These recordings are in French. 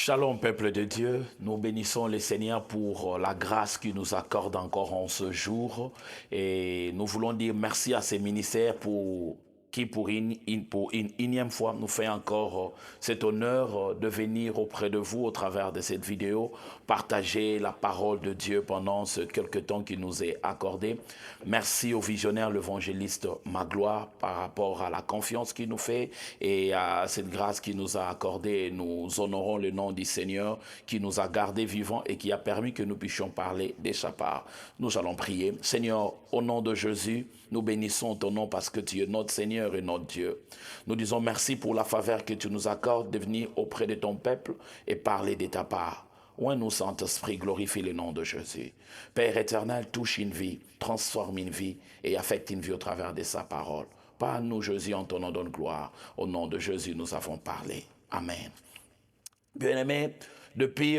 Shalom peuple de Dieu, nous bénissons le Seigneur pour la grâce qu'il nous accorde encore en ce jour et nous voulons dire merci à ces ministères qui pour une énième fois nous fait encore cet honneur de venir auprès de vous au travers de cette vidéo, partager la parole de Dieu pendant ce quelque temps qui nous est accordé. Merci au visionnaire, l'évangéliste Magloire par rapport à la confiance qu'il nous fait et à cette grâce qu'il nous a accordée. Nous honorons le nom du Seigneur qui nous a gardés vivants et qui a permis que nous puissions parler de sa part. Nous allons prier. Seigneur, au nom de Jésus, nous bénissons ton nom parce que tu es notre Seigneur et notre Dieu. Nous disons merci pour la faveur que tu nous accordes de venir auprès de ton peuple et parler de ta part. Ouais, nous, Saint-Esprit, glorifie le nom de Jésus. Père éternel, touche une vie, transforme une vie et affecte une vie au travers de sa parole. Par nous, Jésus, en ton nom donne gloire. Au nom de Jésus, nous avons parlé. Amen. Bien-aimés, depuis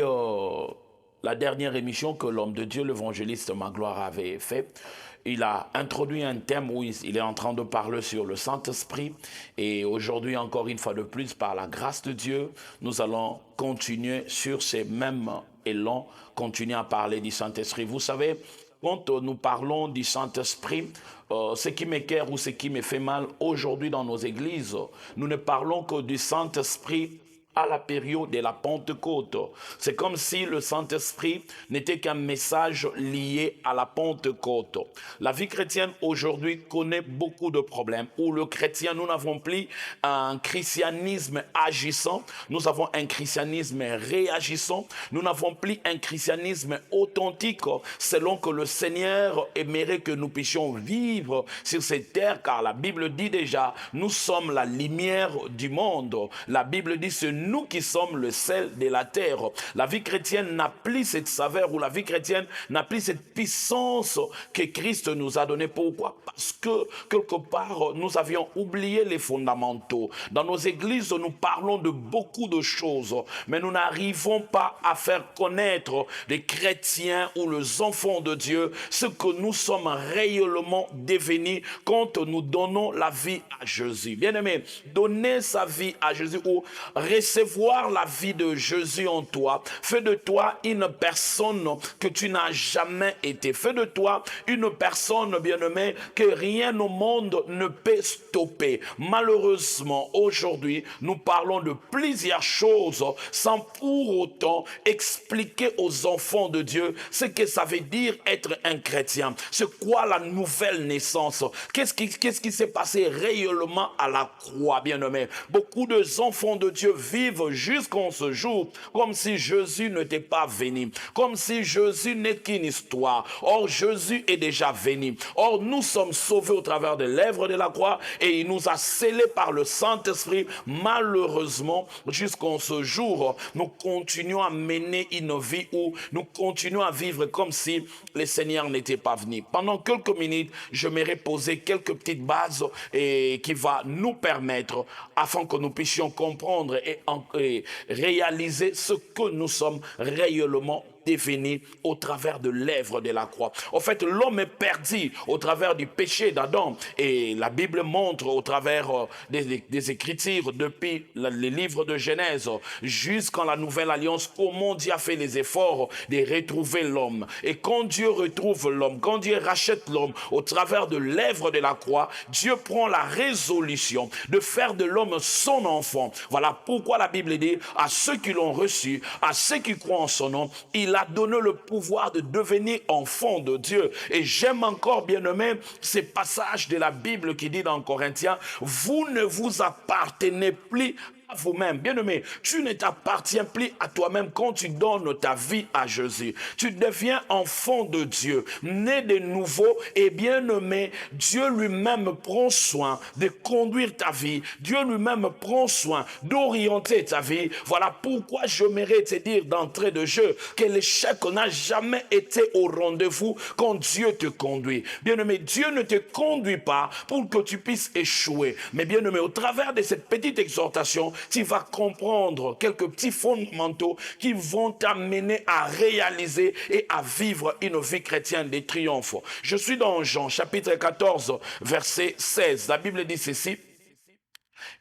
la dernière émission que l'homme de Dieu, l'évangéliste Magloire, avait fait, il a introduit un thème où il est en train de parler sur le Saint-Esprit. Et aujourd'hui, encore une fois de plus, par la grâce de Dieu, nous allons continuer sur ces mêmes élans, continuer à parler du Saint-Esprit. Vous savez, quand nous parlons du Saint-Esprit, ce qui m'écoeure ou ce qui me fait mal aujourd'hui dans nos églises, nous ne parlons que du Saint-Esprit à la période de la Pentecôte. C'est comme si le Saint-Esprit n'était qu'un message lié à la Pentecôte. La vie chrétienne aujourd'hui connaît beaucoup de problèmes où le chrétien, nous n'avons plus un christianisme agissant, nous avons un christianisme réagissant, nous n'avons plus un christianisme authentique selon que le Seigneur aimerait que nous puissions vivre sur cette terre, car la Bible dit déjà, nous sommes la lumière du monde. La Bible dit, c'est nous qui sommes le sel de la terre. La vie chrétienne n'a plus cette saveur ou la vie chrétienne n'a plus cette puissance que Christ nous a donnée. Pourquoi? Parce que quelque part, nous avions oublié les fondamentaux. Dans nos églises, nous parlons de beaucoup de choses, mais nous n'arrivons pas à faire connaître les chrétiens ou les enfants de Dieu ce que nous sommes réellement devenus quand nous donnons la vie à Jésus. Bien-aimé, donner sa vie à Jésus ou recevoir la vie de Jésus en toi fait de toi une personne que tu n'as jamais été. Fait de toi une personne, bien-aimée, que rien au monde ne peut stopper. Malheureusement, aujourd'hui, nous parlons de plusieurs choses sans pour autant expliquer aux enfants de Dieu ce que ça veut dire être un chrétien. C'est quoi la nouvelle naissance? Qu'est-ce qui s'est passé réellement à la croix, bien-aimé? Beaucoup d'enfants de Dieu vivent jusqu'en ce jour comme si Jésus n'était pas venu, comme si Jésus n'est qu'une histoire. Or, Jésus est déjà venu. Or, nous sommes sauvés au travers de l'œuvre de la croix et il nous a scellés par le Saint-Esprit. Malheureusement, jusqu'en ce jour, nous continuons à mener une vie où nous continuons à vivre comme si le Seigneur n'était pas venu. Pendant quelques minutes, je m'aimerais poser quelques petites bases qui va nous permettre, afin que nous puissions comprendre et réaliser ce que nous sommes réellement devenus au travers de l'œuvre de la croix. En fait, l'homme est perdu au travers du péché d'Adam et la Bible montre au travers des Écritures depuis les livres de Genèse jusqu'à la Nouvelle Alliance comment Dieu a fait les efforts de retrouver l'homme. Et quand Dieu retrouve l'homme, quand Dieu rachète l'homme au travers de l'œuvre de la croix, Dieu prend la résolution de faire de l'homme son enfant. Voilà pourquoi la Bible dit à ceux qui l'ont reçu, à ceux qui croient en son nom, il a donné le pouvoir de devenir enfant de Dieu. Et j'aime encore, bien-aimé, ces passages de la Bible qui dit dans Corinthiens, vous ne vous appartenez plus à vous-même. Bien-aimé, tu ne t'appartiens plus à toi-même quand tu donnes ta vie à Jésus. Tu deviens enfant de Dieu, né de nouveau et bien-aimé. Dieu lui-même prend soin de conduire ta vie. Dieu lui-même prend soin d'orienter ta vie. Voilà pourquoi je mérite te dire d'entrée de jeu que l'échec n'a jamais été au rendez-vous quand Dieu te conduit. Bien-aimé, Dieu ne te conduit pas pour que tu puisses échouer. Mais bien-aimé, au travers de cette petite exhortation, tu vas comprendre quelques petits fondamentaux qui vont t'amener à réaliser et à vivre une vie chrétienne de triomphe. Je suis dans Jean chapitre 14, verset 16. La Bible dit ceci.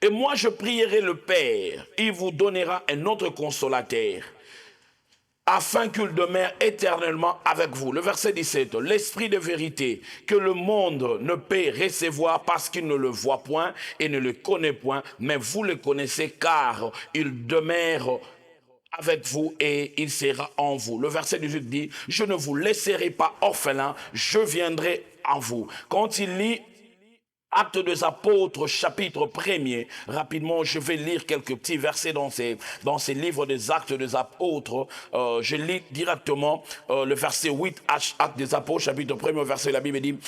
Et moi, je prierai le Père, il vous donnera un autre consolateur, afin qu'il demeure éternellement avec vous. Le verset 17, l'esprit de vérité que le monde ne peut recevoir parce qu'il ne le voit point et ne le connaît point, mais vous le connaissez car il demeure avec vous et il sera en vous. Le verset 18 dit, je ne vous laisserai pas orphelin, je viendrai en vous. Quand il lit Actes des Apôtres, chapitre 1er. Rapidement, je vais lire quelques petits versets dans ces livres des Actes des Apôtres. Je lis directement le verset 8, Actes des Apôtres, chapitre 1er, verset, la Bible dit,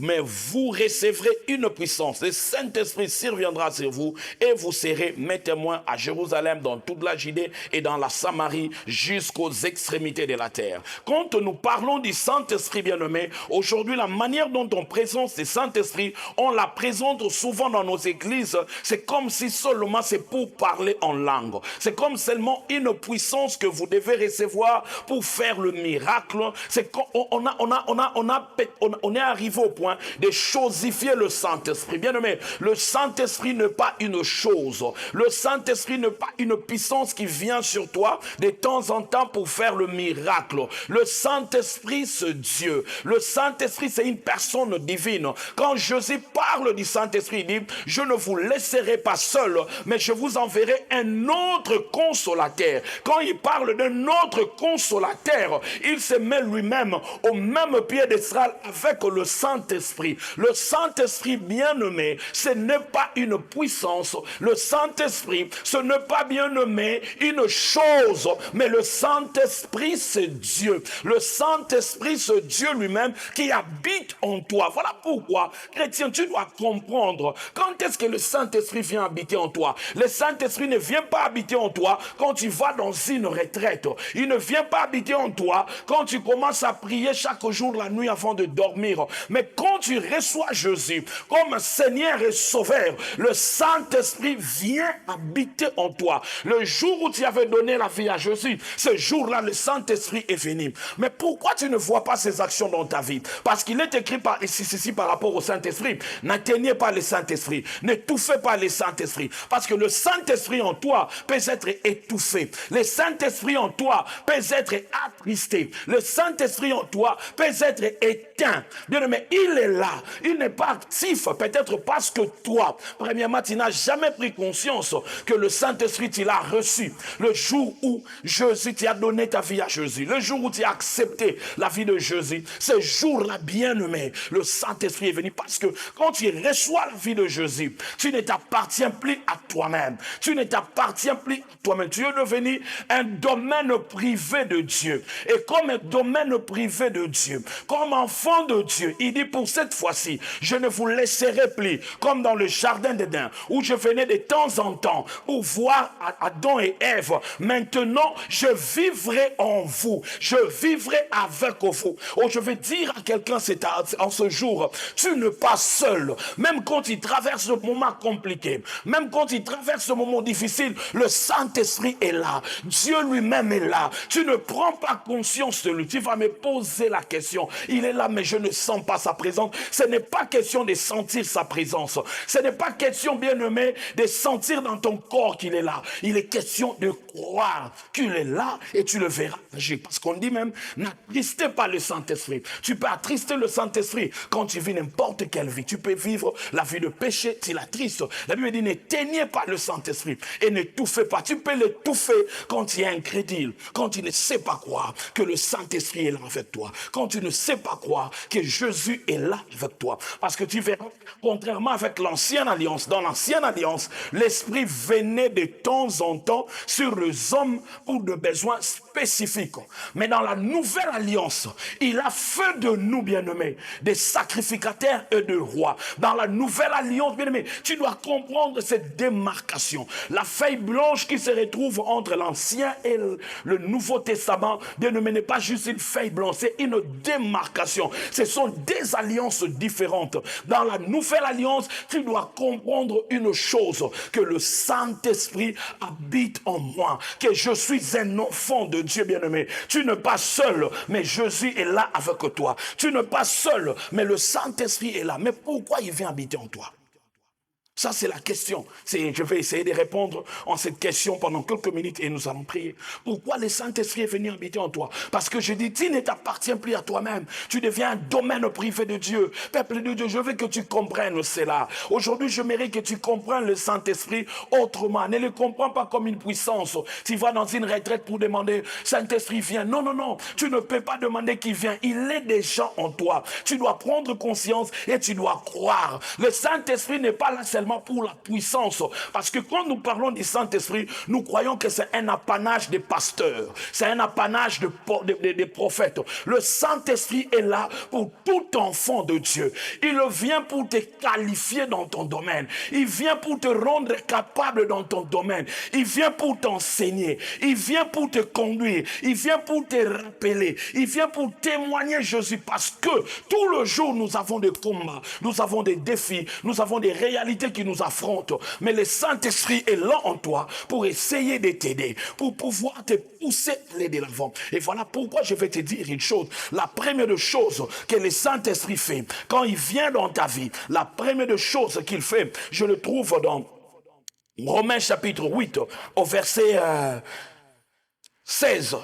mais vous recevrez une puissance. Le Saint-Esprit surviendra sur vous et vous serez mes témoins à Jérusalem, dans toute la Judée et dans la Samarie, jusqu'aux extrémités de la terre. Quand nous parlons du Saint-Esprit bien-aimé, aujourd'hui, la manière dont on présente le Saint-Esprit, on la présente souvent dans nos églises, c'est comme si seulement c'est pour parler en langue. C'est comme seulement une puissance que vous devez recevoir pour faire le miracle. C'est qu'on on est arrivé au point de chosifier le Saint-Esprit. Bien aimé, le Saint-Esprit n'est pas une chose. Le Saint-Esprit n'est pas une puissance qui vient sur toi de temps en temps pour faire le miracle. Le Saint-Esprit, c'est Dieu. Le Saint-Esprit, c'est une personne divine. Quand Jésus parle du Saint-Esprit, il dit, je ne vous laisserai pas seul, mais je vous enverrai un autre consolateur. Quand il parle d'un autre consolateur, il se met lui-même au même pied d'Israël avec le Saint-Esprit. Le Saint-Esprit bien-aimé, ce n'est pas une puissance. Le Saint-Esprit, ce n'est pas bien-aimé une chose, mais le Saint-Esprit, c'est Dieu. Le Saint-Esprit, c'est Dieu lui-même qui habite en toi. Voilà pourquoi, chrétien, tu dois comprendre quand est-ce que le Saint-Esprit vient habiter en toi. Le Saint-Esprit ne vient pas habiter en toi quand tu vas dans une retraite. Il ne vient pas habiter en toi quand tu commences à prier chaque jour la nuit avant de dormir. Mais quand tu reçois Jésus comme Seigneur et Sauveur, le Saint-Esprit vient habiter en toi. Le jour où tu avais donné la vie à Jésus, ce jour-là, le Saint-Esprit est venu. Mais pourquoi tu ne vois pas ces actions dans ta vie? Parce qu'il est écrit ici par rapport au Saint-Esprit. N'atteignez pas le Saint-Esprit. N'étouffez pas le Saint-Esprit. Parce que le Saint-Esprit en toi peut être étouffé. Le Saint-Esprit en toi peut être attristé. Le Saint-Esprit en toi peut être éteint. Bien aimé, il est là. Il n'est pas actif. Peut-être parce que toi, premièrement, tu n'as jamais pris conscience que le Saint-Esprit, tu l'as reçu. Le jour où Jésus, tu as donné ta vie à Jésus. Le jour où tu as accepté la vie de Jésus. Ce jour-là, bien aimé, le Saint-Esprit est venu. Parce que quand tu reçois la vie de Jésus, tu ne t'appartiens plus à toi-même. Tu ne t'appartiens plus à toi-même. Tu es devenu un domaine privé de Dieu. Et comme un domaine privé de Dieu, comme enfant de Dieu, il dit pour cette fois-ci, je ne vous laisserai plus comme dans le jardin d'Éden, où je venais de temps en temps pour voir Adam et Ève. Maintenant, je vivrai en vous. Je vivrai avec vous. Oh, je vais dire à quelqu'un en ce jour, tu n'es pas seul. Même quand il traverse un moment compliqué, même quand il traverse un moment difficile, le Saint-Esprit est là. Dieu lui-même est là. Tu ne prends pas conscience de lui. Tu vas me poser la question. Il est là, mais je ne sens pas sa présence. Ce n'est pas question de sentir sa présence. Ce n'est pas question, bien-aimé, de sentir dans ton corps qu'il est là. Il est question de croire qu'il est là et tu le verras agir. Parce qu'on dit même, n'attristez pas le Saint-Esprit. Tu peux attrister le Saint-Esprit quand tu vis n'importe quelle vie. Tu peux vivre la vie de péché, tu l'attristes. La Bible dit, n'éteignez pas le Saint-Esprit et n'étouffez pas. Tu peux l'étouffer quand tu es incrédule, quand tu ne sais pas croire que le Saint-Esprit est là avec toi, quand tu ne sais pas croire que Jésus est là avec toi. Parce que tu verras, contrairement avec l'ancienne alliance, dans l'ancienne alliance, l'Esprit venait de temps en temps sur les hommes pour des besoins spécifiques. Mais dans la nouvelle alliance, il a fait de nous, bien-aimés, des sacrificateurs et de rois. Dans la nouvelle alliance, bien-aimés, tu dois comprendre cette démarcation. La feuille blanche qui se retrouve entre l'Ancien et le Nouveau Testament, bien-aimés, n'est pas juste une feuille blanche, c'est une démarcation. Ce sont des alliances différentes. Dans la nouvelle alliance, tu dois comprendre une chose, que le Saint-Esprit habite en moi, que je suis un enfant de Dieu, bien-aimé. Tu n'es pas seul, mais Jésus est là avec toi. Tu n'es pas seul, mais le Saint-Esprit est là. Mais pourquoi il vient habiter en toi? Ça, c'est la question. Je vais essayer de répondre à cette question pendant quelques minutes et nous allons prier. Pourquoi le Saint-Esprit est venu habiter en toi? Parce que je dis, tu ne t'appartiens plus à toi-même. Tu deviens un domaine privé de Dieu. Peuple de Dieu, je veux que tu comprennes cela. Aujourd'hui, je mérite que tu comprennes le Saint-Esprit autrement. Ne le comprends pas comme une puissance. Tu vas dans une retraite pour demander, Saint-Esprit, viens. Non, non, non. Tu ne peux pas demander qu'il vienne. Il est déjà en toi. Tu dois prendre conscience et tu dois croire. Le Saint-Esprit n'est pas là seulement pour la puissance. Parce que quand nous parlons du Saint-Esprit, nous croyons que c'est un apanage des pasteurs. C'est un apanage des prophètes. Le Saint-Esprit est là pour tout enfant de Dieu. Il vient pour te qualifier dans ton domaine. Il vient pour te rendre capable dans ton domaine. Il vient pour t'enseigner. Il vient pour te conduire. Il vient pour te rappeler. Il vient pour témoigner Jésus. Parce que tout le jour, nous avons des combats. Nous avons des défis. Nous avons des réalités qui nous affrontent. Mais le Saint-Esprit est là en toi pour essayer de t'aider, pour pouvoir te pousser à aller de l'avant. Et voilà pourquoi je vais te dire une chose. La première chose que le Saint-Esprit fait, quand il vient dans ta vie, la première chose qu'il fait, je le trouve dans Romains chapitre 8, au verset 16.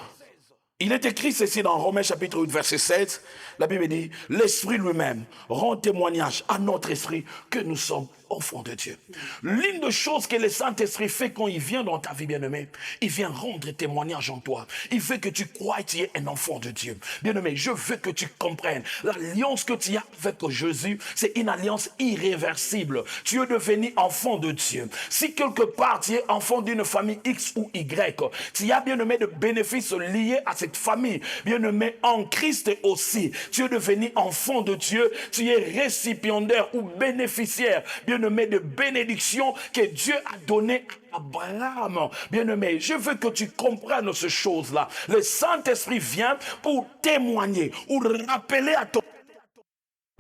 Il est écrit ceci dans Romains chapitre 8, verset 16. La Bible dit, l'Esprit lui-même rend témoignage à notre esprit que nous sommes enfants de Dieu. L'une des choses que le Saint-Esprit fait quand il vient dans ta vie, bien-aimé, il vient rendre témoignage en toi. Il veut que tu crois que tu es un enfant de Dieu. Bien-aimé, je veux que tu comprennes. L'alliance que tu as avec Jésus, c'est une alliance irréversible. Tu es devenu enfant de Dieu. Si quelque part tu es enfant d'une famille X ou Y, tu as, bien-aimé, de bénéfices liés à cette famille. Bien-aimé, en Christ aussi, tu es devenu enfant de Dieu. Tu es récipiendaire ou bénéficiaire, bien-aimé, de bénédictions que Dieu a données à Abraham. Bien-aimé, je veux que tu comprennes ces choses-là. Le Saint-Esprit vient pour témoigner ou rappeler à ton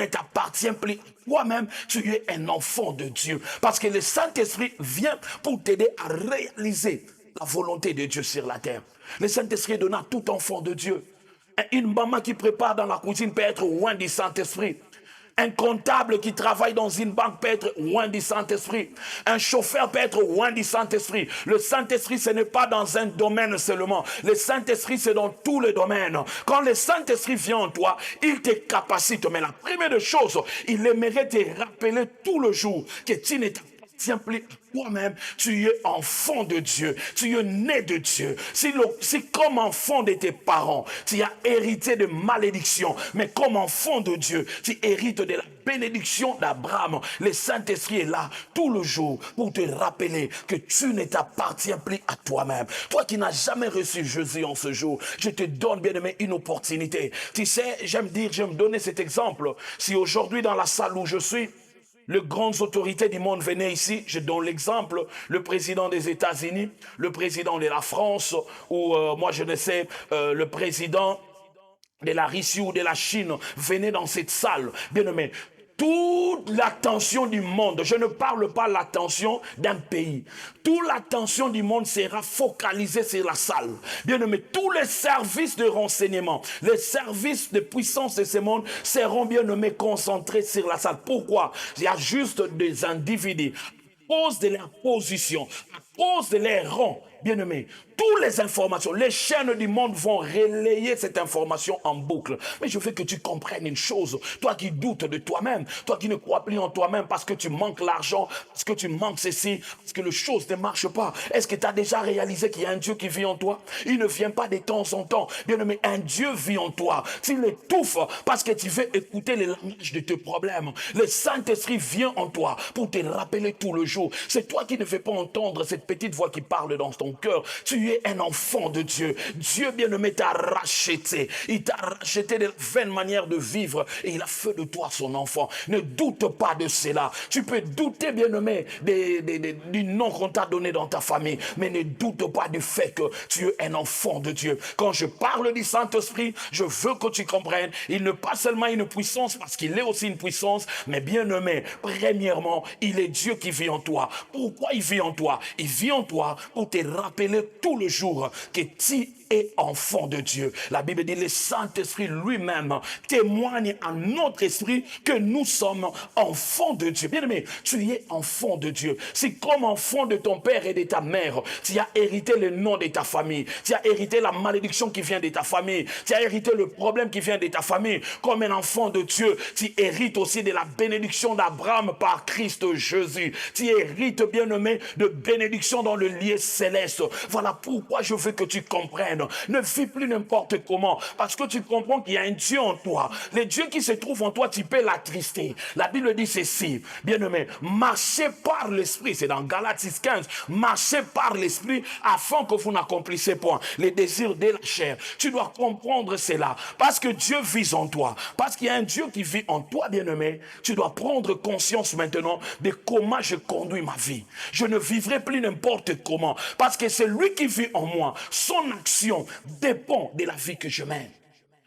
ne t'appartient plus toi-même, tu es un enfant de Dieu. Parce que le Saint-Esprit vient pour t'aider à réaliser la volonté de Dieu sur la terre. Le Saint-Esprit est donné à tout enfant de Dieu. Une maman qui prépare dans la cuisine peut être loin du Saint-Esprit. Un comptable qui travaille dans une banque peut être loin du Saint-Esprit. Un chauffeur peut être loin du Saint-Esprit. Le Saint-Esprit, ce n'est pas dans un domaine seulement. Le Saint-Esprit, c'est dans tous les domaines. Quand le Saint-Esprit vient en toi, il te capacite. Mais la première chose, il aimerait te rappeler tout le jour que tu n'es tiens plus toi-même, tu es enfant de Dieu, tu es né de Dieu. Si comme enfant de tes parents, tu as hérité de malédiction, mais comme enfant de Dieu, tu hérites de la bénédiction d'Abraham. Le Saint-Esprit est là tout le jour pour te rappeler que tu ne t'appartiens plus à toi-même. Toi qui n'as jamais reçu Jésus en ce jour, je te donne, bien aimé, une opportunité. Tu sais, j'aime donner cet exemple. Si aujourd'hui dans la salle où je suis, les grandes autorités du monde venaient ici, je donne l'exemple, le président des États-Unis, le président de la France, ou moi je ne sais, le président de la Russie ou de la Chine venait dans cette salle. Bien aimé, toute l'attention du monde, je ne parle pas l'attention d'un pays, toute l'attention du monde sera focalisée sur la salle. Bien aimé, tous les services de renseignement, les services de puissance de ce monde seront, bien aimé, concentrés sur la salle. Pourquoi? Il y a juste des individus, à cause de leur position, à cause de leur rang, bien aimé, toutes les informations, les chaînes du monde vont relayer cette information en boucle. Mais je veux que tu comprennes une chose. Toi qui doutes de toi-même, toi qui ne crois plus en toi-même parce que tu manques l'argent, parce que tu manques ceci, parce que les choses ne marchent pas. Est-ce que tu as déjà réalisé qu'il y a un Dieu qui vit en toi? Il ne vient pas de temps en temps. Bien aimé, un Dieu vit en toi. S'il étouffe parce que tu veux écouter les langages de tes problèmes, le Saint-Esprit vient en toi pour te rappeler tout le jour. C'est toi qui ne veux pas entendre cette petite voix qui parle dans ton cœur. Tu es un enfant de Dieu. Dieu bien-aimé t'a racheté. Il t'a racheté de la vaine manière de vivre et il a fait de toi son enfant. Ne doute pas de cela. Tu peux douter, bien-aimé, du nom qu'on t'a donné dans ta famille, mais ne doute pas du fait que tu es un enfant de Dieu. Quand je parle du Saint-Esprit, je veux que tu comprennes, il n'est pas seulement une puissance, parce qu'il est aussi une puissance, mais bien-aimé, premièrement, il est Dieu qui vit en toi. Pourquoi il vit en toi? Il vit en toi pour te rappeler tout le jour que tu es enfant de Dieu. La Bible dit, le Saint-Esprit lui-même témoigne à notre esprit que nous sommes enfants de Dieu. Bien-aimé, tu es enfant de Dieu. C'est comme enfant de ton père et de ta mère. Tu as hérité le nom de ta famille. Tu as hérité la malédiction qui vient de ta famille. Tu as hérité le problème qui vient de ta famille. Comme un enfant de Dieu, tu hérites aussi de la bénédiction d'Abraham par Christ Jésus. Tu hérites, bien-aimé, de bénédiction dans le lieu céleste. Voilà pourquoi je veux que tu comprennes. Ne vis plus n'importe comment, parce que tu comprends qu'il y a un Dieu en toi. Le Dieu qui se trouve en toi, tu peux l'attrister. La Bible dit ceci, bien-aimé, marchez par l'Esprit, c'est dans Galates 15, marchez par l'Esprit afin que vous n'accomplissez point les désirs de la chair. Tu dois comprendre cela, parce que Dieu vit en toi, parce qu'il y a un Dieu qui vit en toi, bien-aimé. Tu dois prendre conscience maintenant de comment je conduis ma vie. Je ne vivrai plus n'importe comment, parce que c'est lui qui vit en moi. Son action dépend de la vie que je mène.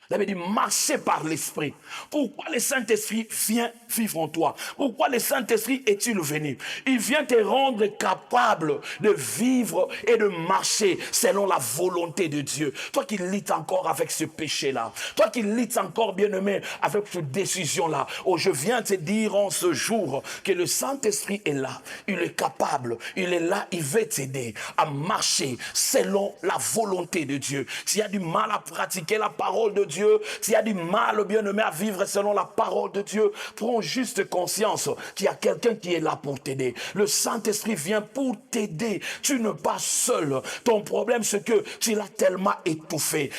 Ça veut dire marcher par l'Esprit. Pourquoi le Saint-Esprit vient vivre en toi? Pourquoi le Saint-Esprit est-il venu? Il vient te rendre capable de vivre et de marcher selon la volonté de Dieu. Toi qui luttes encore avec ce péché-là, toi qui luttes encore, bien-aimé, avec cette décision-là, oh, je viens te dire en ce jour que le Saint-Esprit est là. Il est capable, il est là, il veut t'aider à marcher selon la volonté de Dieu. S'il y a du mal à pratiquer la parole de Dieu, s'il y a du mal, bien-aimé, à vivre selon la parole de Dieu, prends juste conscience qu'il y a quelqu'un qui est là pour t'aider. Le Saint-Esprit vient pour t'aider. Tu n'es pas seul. Ton problème, c'est que tu l'as tellement étouffé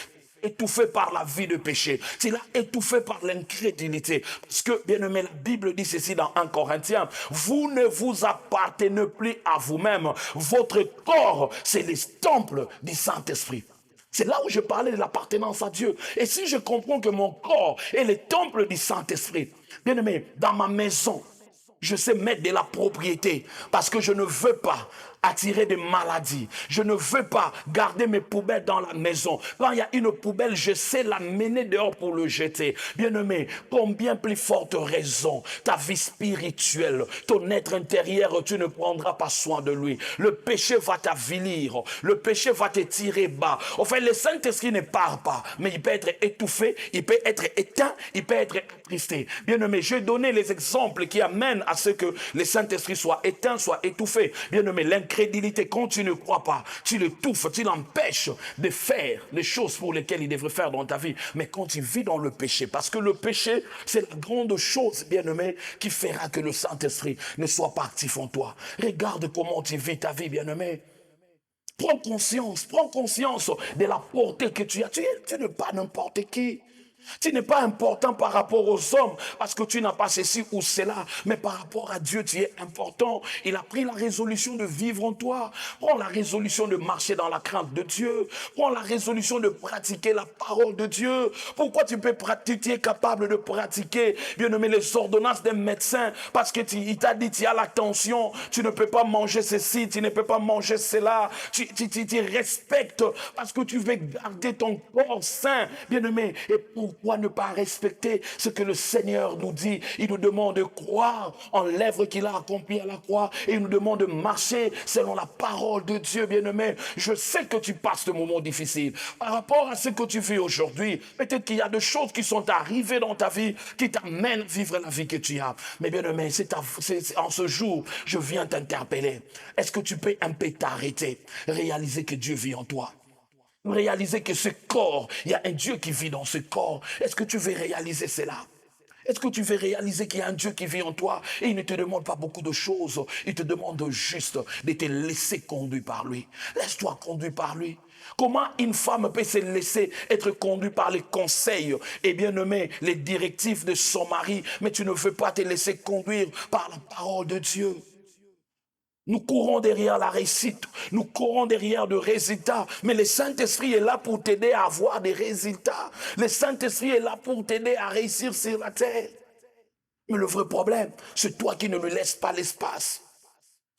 par la vie de péché. Tu l'as étouffé par l'incrédulité. Parce que, bien-aimé, la Bible dit ceci dans 1 Corinthiens, vous ne vous appartenez plus à vous-même. Votre corps, c'est le temple du Saint-Esprit. C'est là où je parlais de l'appartenance à Dieu. Et si je comprends que mon corps est le temple du Saint-Esprit, bien aimé, dans ma maison, je sais mettre de la propriété parce que je ne veux pas attirer des maladies. Je ne veux pas garder mes poubelles dans la maison. Quand il y a une poubelle, je sais la mener dehors pour le jeter. Bien-aimé, combien plus forte raison, ta vie spirituelle, ton être intérieur, tu ne prendras pas soin de lui. Le péché va t'avilir. Le péché va te tirer bas. En fait, le Saint-Esprit ne part pas, mais il peut être étouffé, il peut être éteint, il peut être attristé. Bien-aimé, j'ai donné les exemples qui amènent à ce que le Saint-Esprit soit éteint, soit étouffé. Bien-aimé, l'incrédulité, quand tu ne crois pas, tu l'étouffes, tu l'empêches de faire les choses pour lesquelles il devrait faire dans ta vie. Mais quand tu vis dans le péché, parce que le péché, c'est la grande chose, bien-aimé, qui fera que le Saint-Esprit ne soit pas actif en toi. Regarde comment tu vis ta vie, bien-aimé. Prends conscience de la portée que tu as. Tu n'es pas n'importe qui. Tu n'es pas important par rapport aux hommes parce que tu n'as pas ceci ou cela, mais par rapport à Dieu, tu es important. Il a pris la résolution de vivre en toi. Prends la résolution de marcher dans la crainte de Dieu. Prends la résolution de pratiquer la parole de Dieu. Pourquoi tu peux pratiquer, tu es capable de pratiquer, bien aimé, les ordonnances d'un médecin parce qu'il t'a dit, tu as la tension, tu ne peux pas manger ceci, tu ne peux pas manger cela. Tu respectes parce que tu veux garder ton corps sain, bien aimé. Et pourquoi ne pas respecter ce que le Seigneur nous dit? Il nous demande de croire en l'œuvre qu'il a accomplie à la croix et il nous demande de marcher selon la parole de Dieu, bien-aimé. Je sais que tu passes de moments difficiles par rapport à ce que tu vis aujourd'hui. Peut-être qu'il y a des choses qui sont arrivées dans ta vie qui t'amènent à vivre la vie que tu as. Mais bien-aimé, en ce jour, je viens t'interpeller. Est-ce que tu peux un peu t'arrêter, réaliser que Dieu vit en toi? Réaliser que ce corps, il y a un Dieu qui vit dans ce corps. Est-ce que tu veux réaliser cela? Est-ce que tu veux réaliser qu'il y a un Dieu qui vit en toi et il ne te demande pas beaucoup de choses. Il te demande juste de te laisser conduire par lui. Laisse-toi conduire par lui. Comment une femme peut se laisser être conduite par les conseils et bien nommé les directives de son mari, mais tu ne veux pas te laisser conduire par la parole de Dieu? Nous courons derrière la réussite, nous courons derrière des résultats, mais le Saint-Esprit est là pour t'aider à avoir des résultats. Le Saint-Esprit est là pour t'aider à réussir sur la terre. Mais le vrai problème, c'est toi qui ne lui laisses pas l'espace.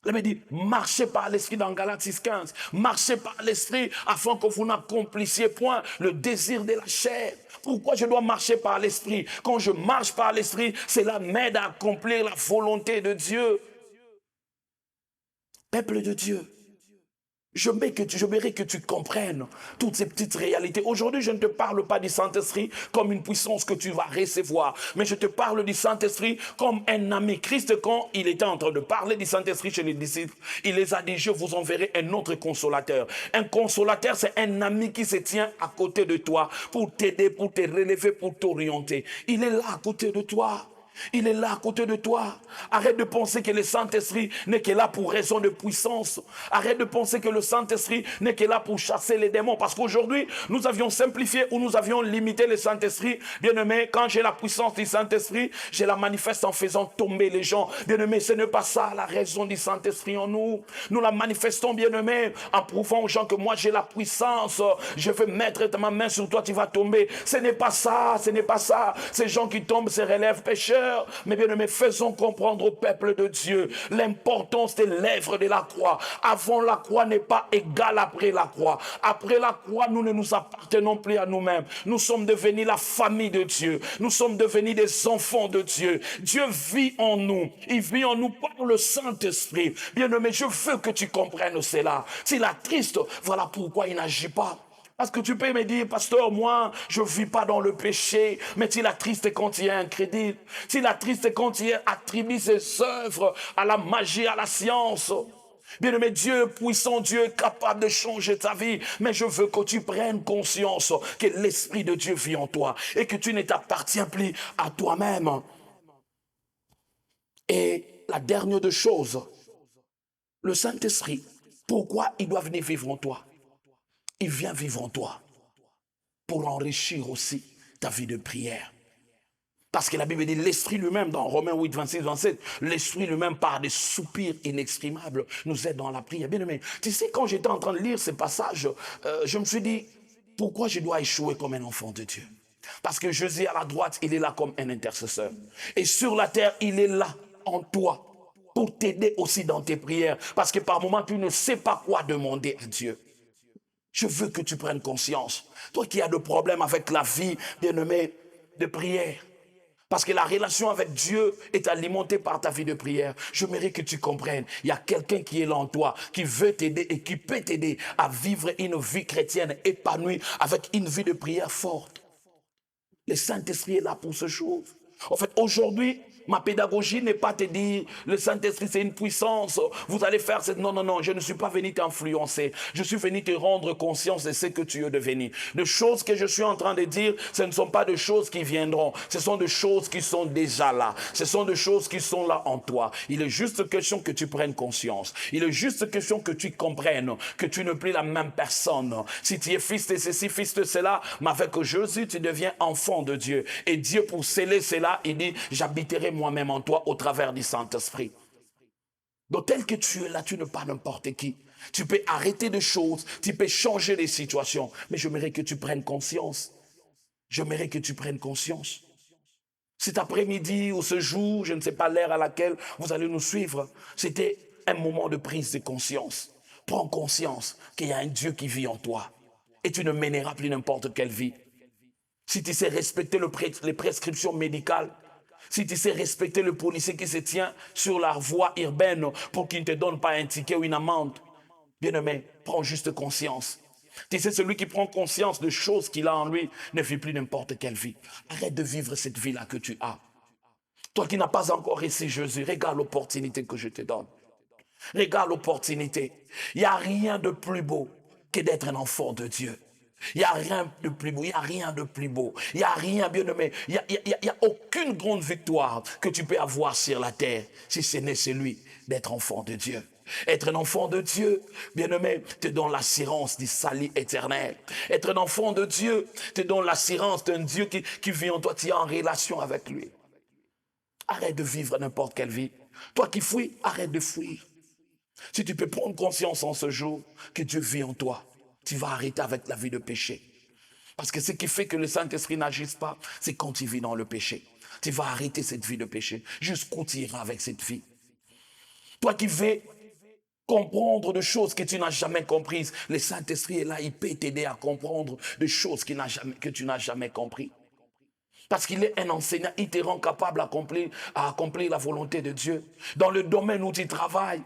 Il me dit, marchez par l'Esprit dans Galates 15, marchez par l'Esprit afin que vous n'accomplissiez point le désir de la chair. Pourquoi je dois marcher par l'Esprit? Quand je marche par l'Esprit, cela m'aide à accomplir la volonté de Dieu. Peuple de Dieu, J'aimerais que tu comprennes toutes ces petites réalités. Aujourd'hui, je ne te parle pas du Saint-Esprit comme une puissance que tu vas recevoir, mais je te parle du Saint-Esprit comme un ami. Christ, quand il était en train de parler du Saint-Esprit chez les disciples, il les a dit, je vous enverrai un autre consolateur. Un consolateur, c'est un ami qui se tient à côté de toi pour t'aider, pour te relever, pour t'orienter. Il est là à côté de toi. Il est là à côté de toi. Arrête de penser que le Saint-Esprit n'est que là pour raison de puissance. Arrête de penser que le Saint-Esprit n'est que là pour chasser les démons. Parce qu'aujourd'hui, nous avions simplifié ou nous avions limité le Saint-Esprit. Bien-aimé, quand j'ai la puissance du Saint-Esprit, je la manifeste en faisant tomber les gens. Bien-aimé, ce n'est pas ça la raison du Saint-Esprit en nous. Nous la manifestons, bien-aimé, en prouvant aux gens que moi j'ai la puissance. Je vais mettre ma main sur toi, tu vas tomber. Ce n'est pas ça, ce n'est pas ça. Ces gens qui tombent se relèvent pécheurs. Mais bien aimé, faisons comprendre au peuple de Dieu l'importance des lèvres de la croix. Avant la croix n'est pas égal après la croix. Après la croix, nous ne nous appartenons plus à nous-mêmes. Nous sommes devenus la famille de Dieu. Nous sommes devenus des enfants de Dieu. Dieu vit en nous. Il vit en nous par le Saint-Esprit. Bien aimé, je veux que tu comprennes cela. S'il est triste, voilà pourquoi il n'agit pas. Parce que tu peux me dire, pasteur, moi, je ne vis pas dans le péché, mais tu la triste quand il y a un crédit. Tu la triste quand il attribue ses œuvres à la magie, à la science. Bien-aimé, Dieu puissant, Dieu est capable de changer ta vie. Mais je veux que tu prennes conscience que l'Esprit de Dieu vit en toi et que tu ne t'appartiens plus à toi-même. Et la dernière des choses, le Saint-Esprit, pourquoi il doit venir vivre en toi? Il vient vivre en toi pour enrichir aussi ta vie de prière. Parce que la Bible dit, l'Esprit lui-même, dans Romains 8, 26, 27, l'Esprit lui-même, par des soupirs inexprimables, nous aide dans la prière. Bien aimé, tu sais, quand j'étais en train de lire ces passages, je me suis dit, pourquoi je dois échouer comme un enfant de Dieu? Parce que Jésus à la droite, il est là comme un intercesseur. Et sur la terre, il est là en toi pour t'aider aussi dans tes prières. Parce que par moments, tu ne sais pas quoi demander à Dieu. Je veux que tu prennes conscience. Toi qui as des problèmes avec la vie, bien-aimé, de prière. Parce que la relation avec Dieu est alimentée par ta vie de prière. Je mérite que tu comprennes. Il y a quelqu'un qui est là en toi, qui veut t'aider et qui peut t'aider à vivre une vie chrétienne épanouie avec une vie de prière forte. Le Saint-Esprit est là pour ce jour. En fait, aujourd'hui, ma pédagogie n'est pas te dire le Saint-Esprit c'est une puissance, vous allez faire cette... Non, non, non, je ne suis pas venu t'influencer. Je suis venu te rendre conscience de ce que tu es devenu. Les choses que je suis en train de dire, ce ne sont pas des choses qui viendront. Ce sont des choses qui sont déjà là. Ce sont des choses qui sont là en toi. Il est juste question que tu prennes conscience. Il est juste question que tu comprennes que tu n'es plus la même personne. Si tu es fils de ceci, fils de cela, mais avec Jésus, tu deviens enfant de Dieu. Et Dieu, pour sceller cela, il dit, j'habiterai moi-même en toi au travers du Saint-Esprit. Donc tel que tu es là, tu n'es pas n'importe qui. Tu peux arrêter des choses, tu peux changer les situations. Mais j'aimerais que tu prennes conscience. J'aimerais que tu prennes conscience. Cet après-midi ou ce jour, je ne sais pas l'heure à laquelle vous allez nous suivre, c'était un moment de prise de conscience. Prends conscience qu'il y a un Dieu qui vit en toi. Et tu ne mèneras plus n'importe quelle vie. Si tu sais respecter les prescriptions médicales, si tu sais respecter le policier qui se tient sur la voie urbaine pour qu'il ne te donne pas un ticket ou une amende, bien-aimé, prends juste conscience. Tu sais, celui qui prend conscience de choses qu'il a en lui ne vit plus n'importe quelle vie. Arrête de vivre cette vie-là que tu as. Toi qui n'as pas encore reçu Jésus, regarde l'opportunité que je te donne. Regarde l'opportunité. Il n'y a rien de plus beau que d'être un enfant de Dieu. Il n'y a rien de plus beau, il n'y a rien de plus beau. Il n'y a rien, bien-aimé. Il n'y a aucune grande victoire que tu peux avoir sur la terre si ce n'est celui d'être enfant de Dieu. Être un enfant de Dieu, bien-aimé, te donne l'assurance du salut éternel. Être un enfant de Dieu te donne l'assurance d'un Dieu qui vit en toi, tu es en relation avec lui. Arrête de vivre n'importe quelle vie. Toi qui fuis, arrête de fuir. Si tu peux prendre conscience en ce jour que Dieu vit en toi, tu vas arrêter avec la vie de péché. Parce que ce qui fait que le Saint-Esprit n'agisse pas, c'est quand tu vis dans le péché. Tu vas arrêter cette vie de péché. Jusqu'où tu iras avec cette vie. Toi qui veux comprendre des choses que tu n'as jamais comprises, le Saint-Esprit est là, il peut t'aider à comprendre des choses que tu n'as jamais comprises. Parce qu'il est un enseignant, il te rend capable à accomplir la volonté de Dieu. Dans le domaine où tu travailles,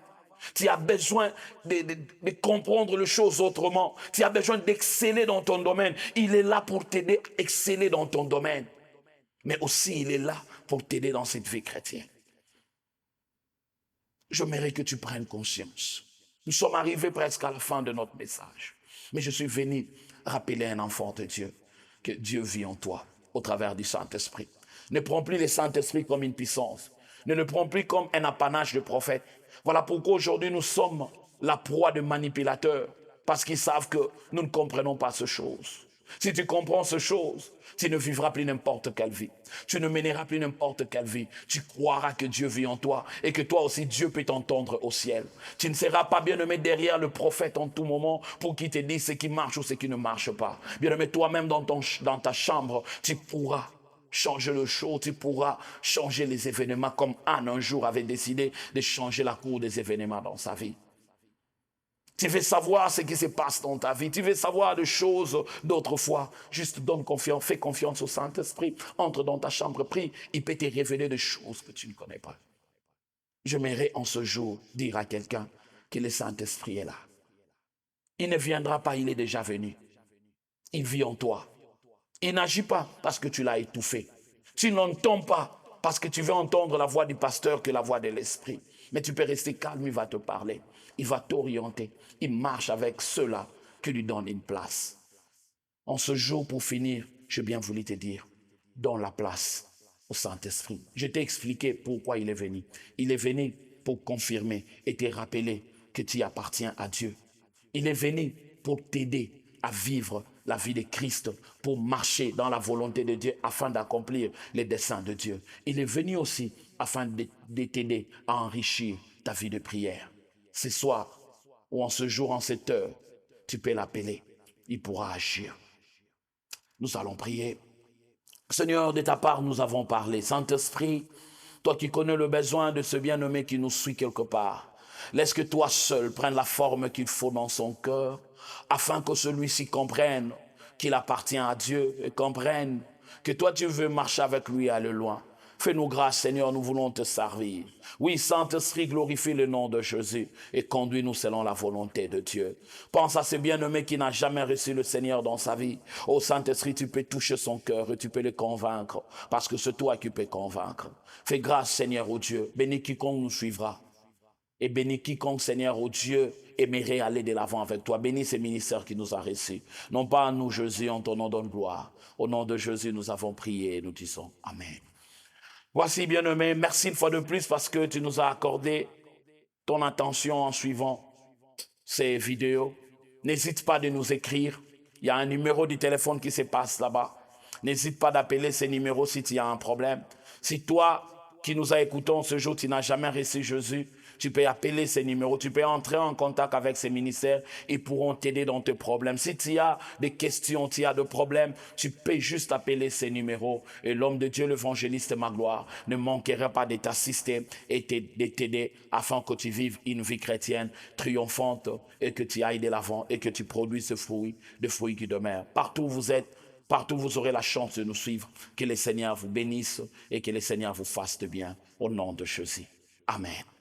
Tu as besoin de comprendre les choses autrement. Tu as besoin d'exceller dans ton domaine. Il est là pour t'aider à exceller dans ton domaine. Mais aussi, il est là pour t'aider dans cette vie chrétienne. J'aimerais que tu prennes conscience. Nous sommes arrivés presque à la fin de notre message. Mais je suis venu rappeler à un enfant de Dieu que Dieu vit en toi au travers du Saint-Esprit. Ne prends plus le Saint-Esprit comme une puissance. Ne le prends plus comme un apanage de prophète. Voilà pourquoi aujourd'hui nous sommes la proie de manipulateurs. Parce qu'ils savent que nous ne comprenons pas ces choses. Si tu comprends ces choses, tu ne vivras plus n'importe quelle vie. Tu ne mèneras plus n'importe quelle vie. Tu croiras que Dieu vit en toi et que toi aussi Dieu peut t'entendre au ciel. Tu ne seras pas bien-aimé derrière le prophète en tout moment pour qu'il te dise ce qui marche ou ce qui ne marche pas. Bien-aimé, toi-même dans ta chambre, tu pourras changer le show, tu pourras changer les événements comme Anne un jour avait décidé de changer la cour des événements dans sa vie. Tu veux savoir ce qui se passe dans ta vie. Tu veux savoir des choses d'autrefois. Juste donne confiance, fais confiance au Saint-Esprit. Entre dans ta chambre, prie. Il peut te révéler des choses que tu ne connais pas. J'aimerais en ce jour dire à quelqu'un que le Saint-Esprit est là. Il ne viendra pas, il est déjà venu. Il vit en toi. Il n'agit pas parce que tu l'as étouffé. Tu n'entends pas parce que tu veux entendre la voix du pasteur que la voix de l'Esprit. Mais tu peux rester calme, il va te parler. Il va t'orienter. Il marche avec ceux-là qui lui donnent une place. En ce jour, pour finir, j'ai bien voulu te dire, donne la place au Saint-Esprit. Je t'ai expliqué pourquoi il est venu. Il est venu pour confirmer et te rappeler que tu appartiens à Dieu. Il est venu pour t'aider à vivre la vie de Christ, pour marcher dans la volonté de Dieu afin d'accomplir les desseins de Dieu. Il est venu aussi afin de t'aider à enrichir ta vie de prière. Ce soir, ou en ce jour, en cette heure, tu peux l'appeler. Il pourra agir. Nous allons prier. Seigneur, de ta part, nous avons parlé. Saint-Esprit, toi qui connais le besoin de ce bien-aimé qui nous suit quelque part, laisse que toi seul prennes la forme qu'il faut dans son cœur, afin que celui-ci comprenne qu'il appartient à Dieu et comprenne que toi tu veux marcher avec lui et aller loin. Fais-nous grâce, Seigneur, nous voulons te servir. Oui, Saint-Esprit, glorifie le nom de Jésus et conduis-nous selon la volonté de Dieu. Pense à ce bien-aimé qui n'a jamais reçu le Seigneur dans sa vie. Oh Saint-Esprit, tu peux toucher son cœur et tu peux le convaincre parce que c'est toi qui peux convaincre. Fais grâce, Seigneur, au Dieu. Bénis quiconque nous suivra. Et bénis quiconque, Seigneur, au Dieu, aimerait aller de l'avant avec toi. Bénis ces ministères qui nous a reçus. Non pas à nous, Jésus, en ton nom donne gloire. Au nom de Jésus, nous avons prié et nous disons Amen. Voici, bien-aimé, merci une fois de plus parce que tu nous as accordé ton attention en suivant ces vidéos. N'hésite pas de nous écrire. Il y a un numéro du téléphone qui se passe là-bas. N'hésite pas d'appeler ces numéros si tu as un problème. Si toi qui nous as écoutés ce jour, tu n'as jamais reçu Jésus, tu peux appeler ces numéros, tu peux entrer en contact avec ces ministères, ils pourront t'aider dans tes problèmes. Si tu as des questions, tu as des problèmes, tu peux juste appeler ces numéros et l'homme de Dieu, l'évangéliste Magloire, ne manquera pas de t'assister et de t'aider afin que tu vives une vie chrétienne triomphante et que tu ailles de l'avant et que tu produises ce fruit, des fruits qui demeurent. Partout où vous êtes, partout vous aurez la chance de nous suivre. Que le Seigneur vous bénisse et que le Seigneur vous fasse de bien. Au nom de Jésus. Amen.